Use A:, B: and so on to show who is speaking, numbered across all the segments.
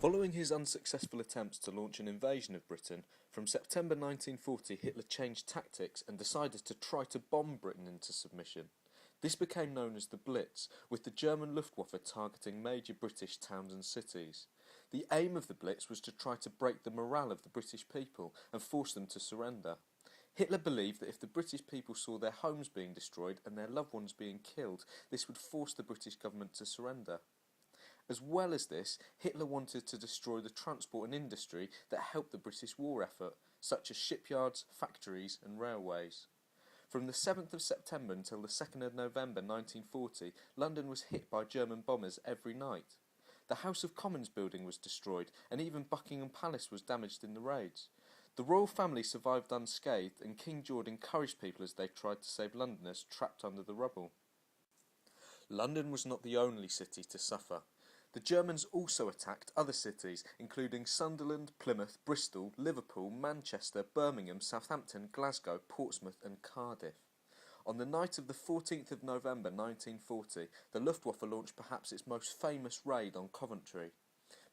A: Following his unsuccessful attempts to launch an invasion of Britain, from September 1940 Hitler changed tactics and decided to try to bomb Britain into submission. This became known as the Blitz, with the German Luftwaffe targeting major British towns and cities. The aim of the Blitz was to try to break the morale of the British people and force them to surrender. Hitler believed that if the British people saw their homes being destroyed and their loved ones being killed, this would force the British government to surrender. As well as this, Hitler wanted to destroy the transport and industry that helped the British war effort, such as shipyards, factories and railways. From the 7th of September until the 2nd of November 1940, London was hit by German bombers every night. The House of Commons building was destroyed, and even Buckingham Palace was damaged in the raids. The royal family survived unscathed, and King George encouraged people as they tried to save Londoners trapped under the rubble. London was not the only city to suffer. The Germans also attacked other cities, including Sunderland, Plymouth, Bristol, Liverpool, Manchester, Birmingham, Southampton, Glasgow, Portsmouth and Cardiff. On the night of the 14th of November 1940, the Luftwaffe launched perhaps its most famous raid on Coventry.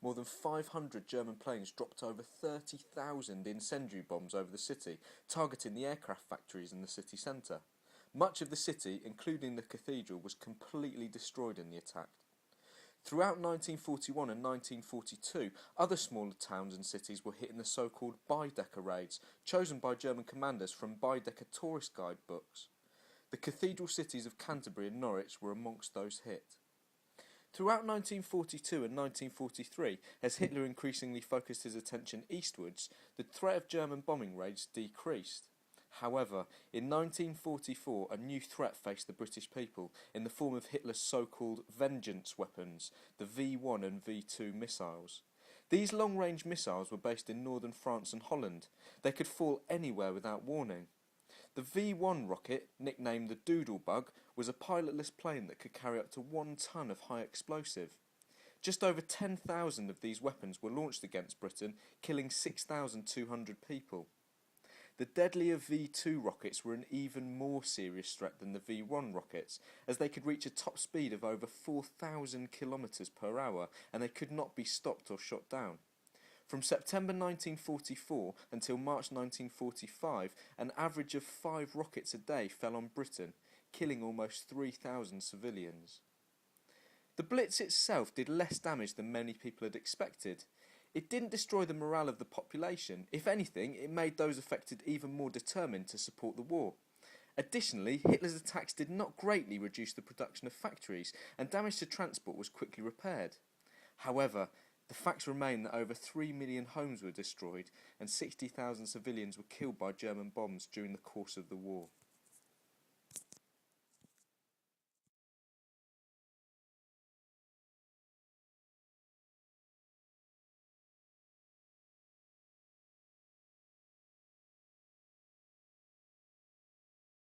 A: More than 500 German planes dropped over 30,000 incendiary bombs over the city, targeting the aircraft factories in the city centre. Much of the city, including the cathedral, was completely destroyed in the attack. Throughout 1941 and 1942, other smaller towns and cities were hit in the so-called Baedeker raids, chosen by German commanders from Baedeker tourist guide books. The cathedral cities of Canterbury and Norwich were amongst those hit. Throughout 1942 and 1943, as Hitler increasingly focused his attention eastwards, the threat of German bombing raids decreased. However, in 1944 a new threat faced the British people in the form of Hitler's so-called vengeance weapons, the V1 and V2 missiles. These long-range missiles were based in northern France and Holland. They could fall anywhere without warning. The V1 rocket, nicknamed the Doodlebug, was a pilotless plane that could carry up to 1 ton of high explosive. Just over 10,000 of these weapons were launched against Britain, killing 6,200 people. The deadlier V2 rockets were an even more serious threat than the V1 rockets, as they could reach a top speed of over 4,000 kilometres per hour and they could not be stopped or shot down. From September 1944 until March 1945, an average of 5 rockets a day fell on Britain, killing almost 3,000 civilians. The Blitz itself did less damage than many people had expected. It didn't destroy the morale of the population. If anything, it made those affected even more determined to support the war. Additionally, Hitler's attacks did not greatly reduce the production of factories, and damage to transport was quickly repaired. However, the facts remain that over 3 million homes were destroyed and 60,000 civilians were killed by German bombs during the course of the war.